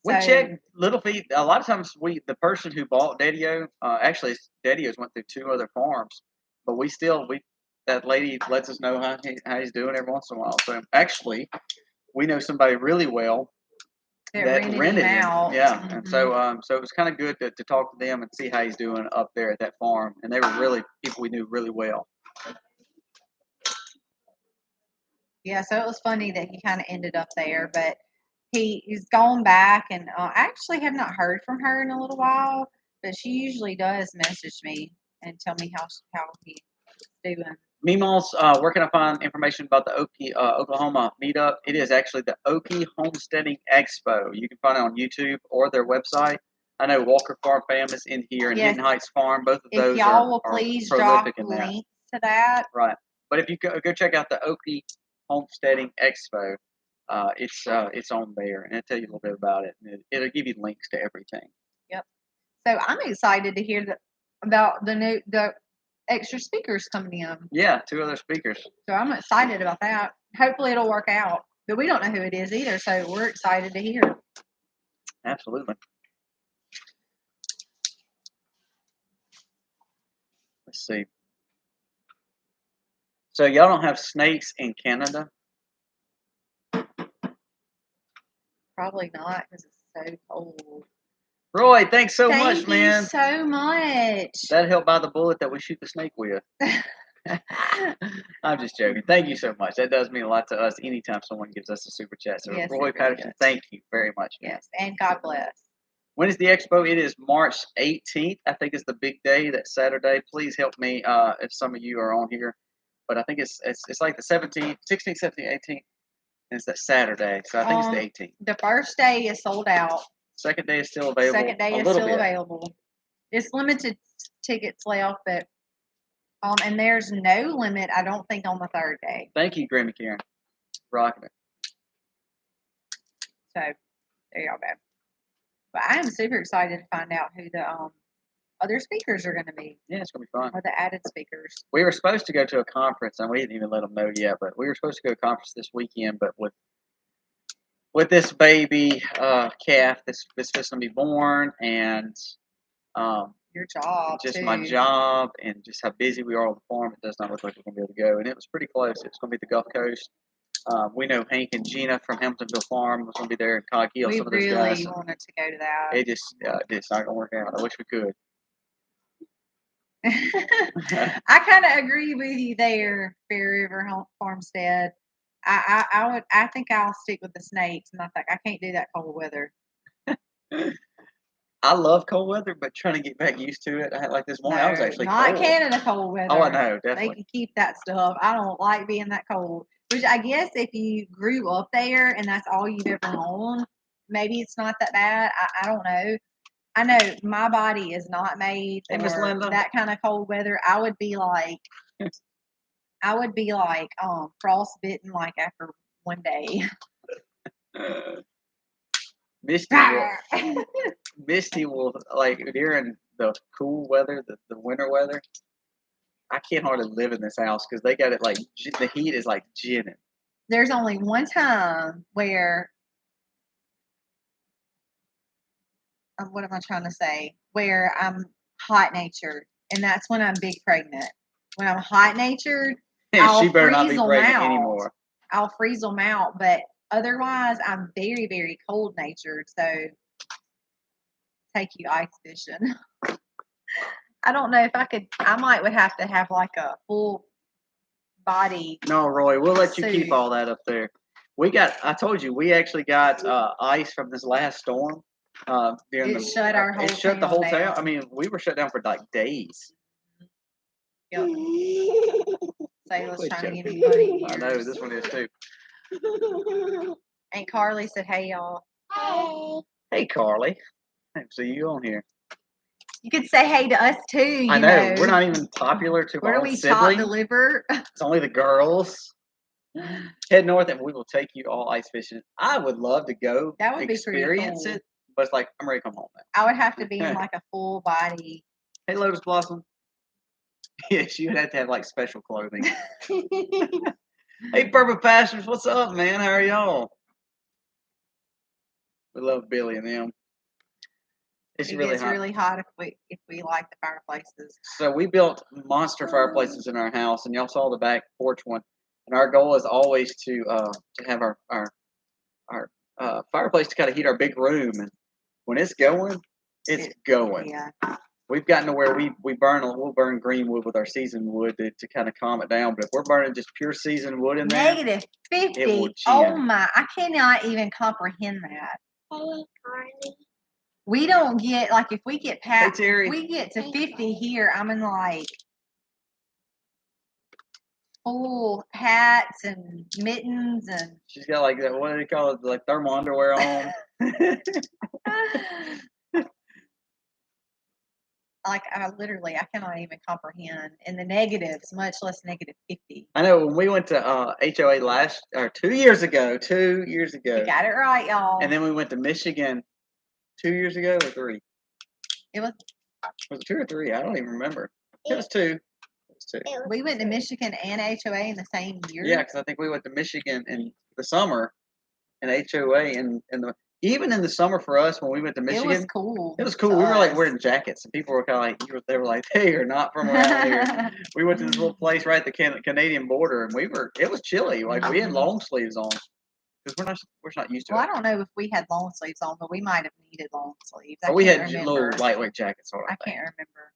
We checked Little Feet. A lot of times, the person who bought Daddy-O, actually, Daddy-O's went through 2 other farms, but that lady lets us know how he's doing every once in a while. So actually, we know somebody really well that rented him. Yeah, mm-hmm. And so it was kind of good to talk to them and see how he's doing up there at that farm. And they were really people we knew really well. Yeah, so it was funny that he kind of ended up there, but he's gone back, and I actually have not heard from her in a little while, but she usually does message me and tell me how he's doing. Meemaws, where can I find information about the Okie, Oklahoma meetup? It is actually the Okie Homesteading Expo. You can find it on YouTube or their website. I know Walker Farm Fam is in here, and Hidden Heights Farm. Both of those y'all will please drop links to that. Right. But if you go check out the Okie Homesteading Expo, it's on there, and it'll tell you a little bit about it. And it'll give you links to everything. Yep. So I'm excited to hear about the extra speakers coming in. Yeah, 2 other speakers. So I'm excited about that. Hopefully it'll work out. But we don't know who it is either, so we're excited to hear. Absolutely. Let's see. So y'all don't have snakes in Canada? Probably not, because it's so cold. Roy, thanks so much, man. Thank you so much. That helped buy the bullet that we shoot the snake with. I'm just joking. Thank you so much. That does mean a lot to us anytime someone gives us a super chat. So, yes, Roy Patterson, thank you very much. Yes, and God bless. When is the expo? It is March 18th. I think it's the big day, that Saturday. Please help me if some of you are on here. But I think it's like the 17th, 16th, 17th, 18th. And it's that Saturday. So I think it's the 18th. The first day is sold out. Second day is still available. Second day is still available. It's limited tickets left, but and there's no limit, I don't think, on the third day. Thank you, Grammy Karen. Rocking it. So there y'all go. But I am super excited to find out who the other speakers are going to be. Yeah, it's going to be fun. Or the added speakers. We were supposed to go to a conference, and we didn't even let them know yet, but we were supposed to go to a conference this weekend, but with this baby calf that's supposed to be born, and your job, just too. My job, and just how busy we are on the farm, it does not look like we're going to be able to go. And it was pretty close. It's going to be the Gulf Coast. We know Hank and Gina from Hamiltonville Farm was going to be there in Coghill. We some of those guys. really wanted to go to that. It's not going to work out. I wish we could. I kind of agree with you there, Fair River Farmstead. I think I'll stick with the snakes, and I can't do that cold weather. I love cold weather, but trying to get back used to it. Like this morning, I was actually not cold. Canada cold weather. Oh, I know, definitely. They can keep that stuff. I don't like being that cold. Which I guess if you grew up there and that's all you've ever known, maybe it's not that bad. I don't know. I know my body is not made for that kind of cold weather. I would be like frostbitten like after one day. Misty will like during the cool weather, the winter weather. I can't hardly live in this house because they got it like the heat is like ginning. There's only one time where, what am I trying to say? Where I'm hot natured, and that's when I'm big pregnant. When I'm hot natured, She better not be pregnant anymore. I'll freeze them out, but otherwise, I'm very, very cold natured. So, take you ice fishing. I don't know if I could. I would have to have like a full body. No, Roy, we'll let you keep all that up there. I told you, we actually got ice from this last storm. It shut our whole. It shut the whole town. I mean, we were shut down for like days. Yep. Sailor's trying to give me money. I know this one is too. Aunt Carly said, "Hey, y'all." Hey. Hey, Carly. I didn't see you on here. You could say hey to us too. I know. We're not even popular to Where our do we siblings. chop the liver? It's only the girls. Head north and we will take you all ice fishing. I would love to go. That would be experience pretty cool. it, but it's like I'm ready to come home now. I would have to be in like a full body. Hey, Lotus Blossom. Yes, you would have to have like special clothing. Hey, Purple Passions, what's up, man? How are y'all? We love Billy and them. It gets really hot if we like the fireplaces. So we built monster fireplaces in our house, and y'all saw the back porch one. And our goal is always to have our fireplace to kind of heat our big room. And when it's going, it's going. Yeah. We've gotten to where we'll burn green wood with our seasoned wood to kind of calm it down. But if we're burning just pure seasoned wood in there, -50. Oh my! I cannot even comprehend that. Hey, Carly. We don't get like if we get past, Terry. we get to 50 here. I'm in like full hats and mittens and. She's got like that. What do they call it? Like thermal underwear on. Like I cannot even comprehend in the negatives, much less -50. I know when we went to HOA 2 years ago. 2 years ago. You got it right, y'all. And then we went to Michigan 2 years ago or 3. Was it 2 or 3? I don't even remember. It was 2. We went to Michigan and HOA in the same year. Yeah, because I think we went to Michigan in the summer, and HOA even in the summer for us when we went to Michigan. It was cool. It was cool. We were like wearing jackets, and people were kind of like, they were like, they are not from around here. We went to this little place right at the Canadian border, and it was chilly. Like we had long sleeves on because we're not used to it. Well, I don't know if we had long sleeves on, but we might have needed long sleeves. We had little lightweight jackets on. I can't remember.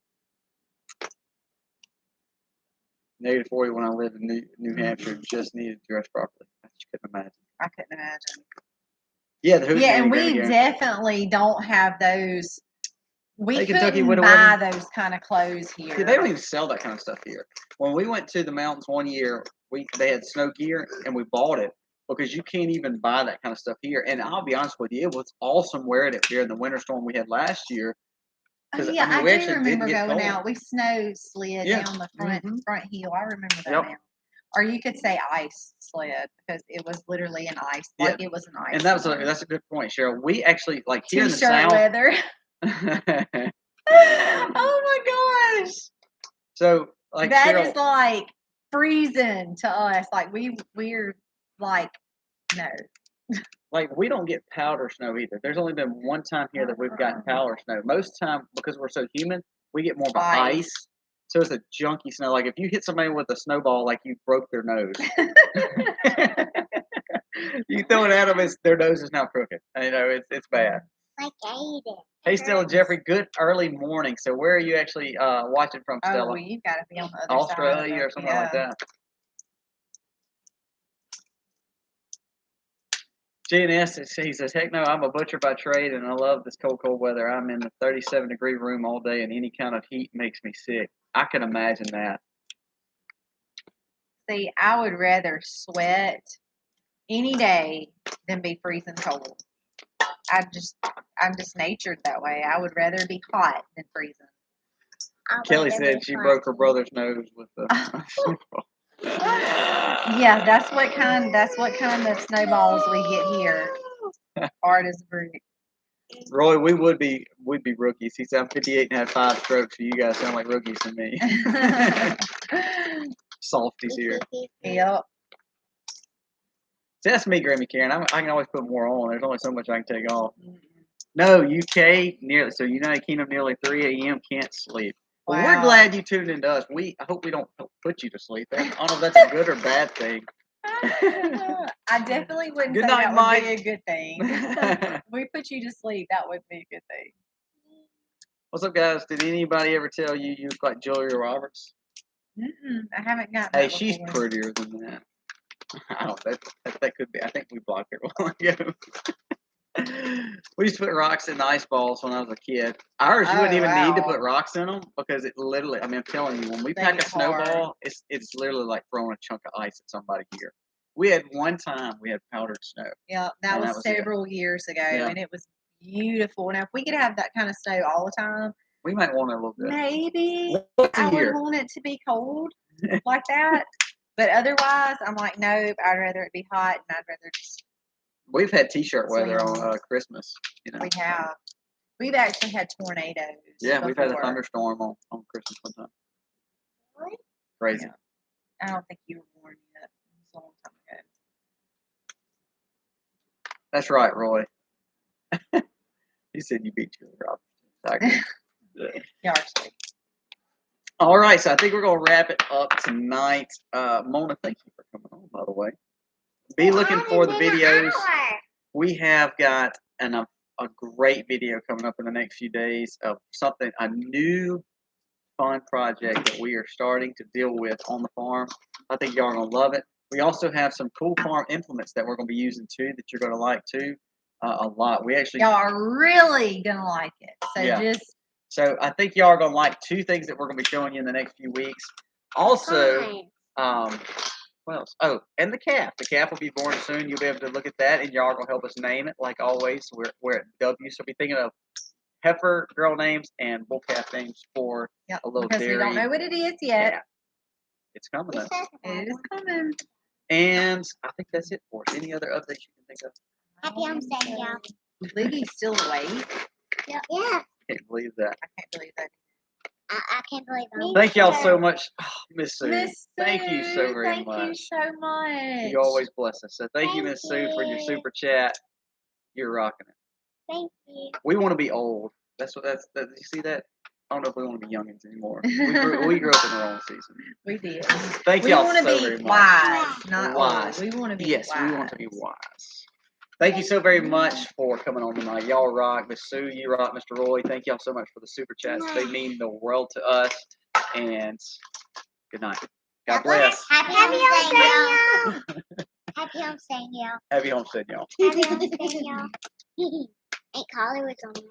-40 when I lived in New Hampshire, just needed to dress properly. I just couldn't imagine. I couldn't imagine. Yeah, the hoops. Yeah, and we definitely don't have those. We couldn't buy weather. those kind of clothes here. See, they don't even sell that kind of stuff here. When we went to the mountains one year, they had snow gear, and we bought it because you can't even buy that kind of stuff here. And I'll be honest with you, it was awesome wearing it during the winter storm we had last year. Yeah, I do remember going out. We snow slid down the front hill. I remember that now. Or you could say ice sled because it was literally an ice. Like it was an ice. And that's a good point, Cheryl. We actually like here in the T-shirt South. weather. Oh my gosh. So like that Cheryl, is like freezing to us. Like we're like no. Like we don't get powder snow either. There's only been one time here that we've gotten powder snow. Most time because we're so humid, we get more of ice. So it's a junky snow. Like if you hit somebody with a snowball, like you broke their nose. You throw it at them, their nose is now crooked. You know, it's bad. Like I ate it. Hey, Stella, Jeffrey, good early morning. So where are you actually watching from, Stella? Oh, well, you've got to be on the other Australia side or something like that. GNS, he says, heck no, I'm a butcher by trade, and I love this cold weather. I'm in the 37-degree room all day, and any kind of heat makes me sick. I can imagine that. See, I would rather sweat any day than be freezing cold. I'm just natured that way. I would rather be hot than freezing. Kelly said she broke her brother's nose with the Yeah, that's what kind of snowballs we get here. Hard as a brick. Roy, we'd be rookies. He said I'm 58 and have 5 strokes, so you guys sound like rookies to me. Softies here. Yep. See, that's me, Grammy Karen. I can always put more on. There's only so much I can take off. No, UK nearly. So United Kingdom nearly 3 a.m. can't sleep. Well, we're Wow. glad you tuned in to us. I hope we don't put you to sleep. I don't know if that's a good or bad thing. I definitely wouldn't Good say night, that Mike. would be a good thing. If we put you to sleep, that would be a good thing. What's up, guys? Did anybody ever tell you you look like Julia Roberts? I haven't gotten Hey, that she's before. prettier than that. I don't. That could be. I think we blocked her a while ago. We used to put rocks in the ice balls when I was a kid. Ours, you wouldn't even need to put rocks in them because it literally. I mean, I'm telling you, when we pack a snowball, it's literally like throwing a chunk of ice at somebody here. We had one time we had powdered snow. Yeah, that was several years ago, and it was beautiful. Now, if we could have that kind of snow all the time, we might want it a little bit. Maybe I would want it to be cold like that. But otherwise, I'm like, nope. I'd rather it be hot, and I'd rather just. We've had T-shirt weather on Christmas. You know, we have. We've actually had tornadoes. Yeah, before. We've had a thunderstorm on Christmas one time. Really? Crazy. Yeah. I don't think you were born yet. It was a long time ago. That's right, Roy. You said you beat Julia Roberts. Yardstick. All right, so I think we're going to wrap it up tonight. Mona, thank you for coming on, by the way. Be looking for the videos. We have got a great video coming up in the next few days of a new fun project that we are starting to deal with on the farm. I think y'all are going to love it. We also have some cool farm implements that we're going to be using too that you're going to like too. A lot. Y'all are really going to like it. So I think y'all are going to like 2 things that we're going to be showing you in the next few weeks. Also, what else? Oh, and the calf. The calf will be born soon. You'll be able to look at that, and y'all are going to help us name it like always. We're at W, so be thinking of heifer girl names and bull calf names for a little because dairy. We don't know what it is yet. Yeah. It's coming up. It is coming. And I think that's it for us. Any other updates you can think of? Happy homesteading, y'all. Livy's still awake. Yeah. I can't believe that. I can't believe that. I can't believe it. Thank y'all so much, Miss Sue. Miss Sue, thank you so very much. Thank you so much. You always bless us. So thank you, Miss Sue, for your super chat. You're rocking it. Thank you. We want to be old. That's you see that? I don't know if we want to be youngins anymore. We grew up in the wrong season. We did. Thank y'all so very much. Wise, not wise. Old. We want to be yes, wise. we want to be wise. Thank you so very much for coming on tonight. Y'all rock. Miss Sue, you rock. Mr. Roy, thank y'all so much for the super chats. They mean the world to us. And good night. God bless. Happy homesteading, y'all. Happy homesteading, y'all. Happy homestead, y'all. Happy homesteading, y'all. Ain't Collie was on there.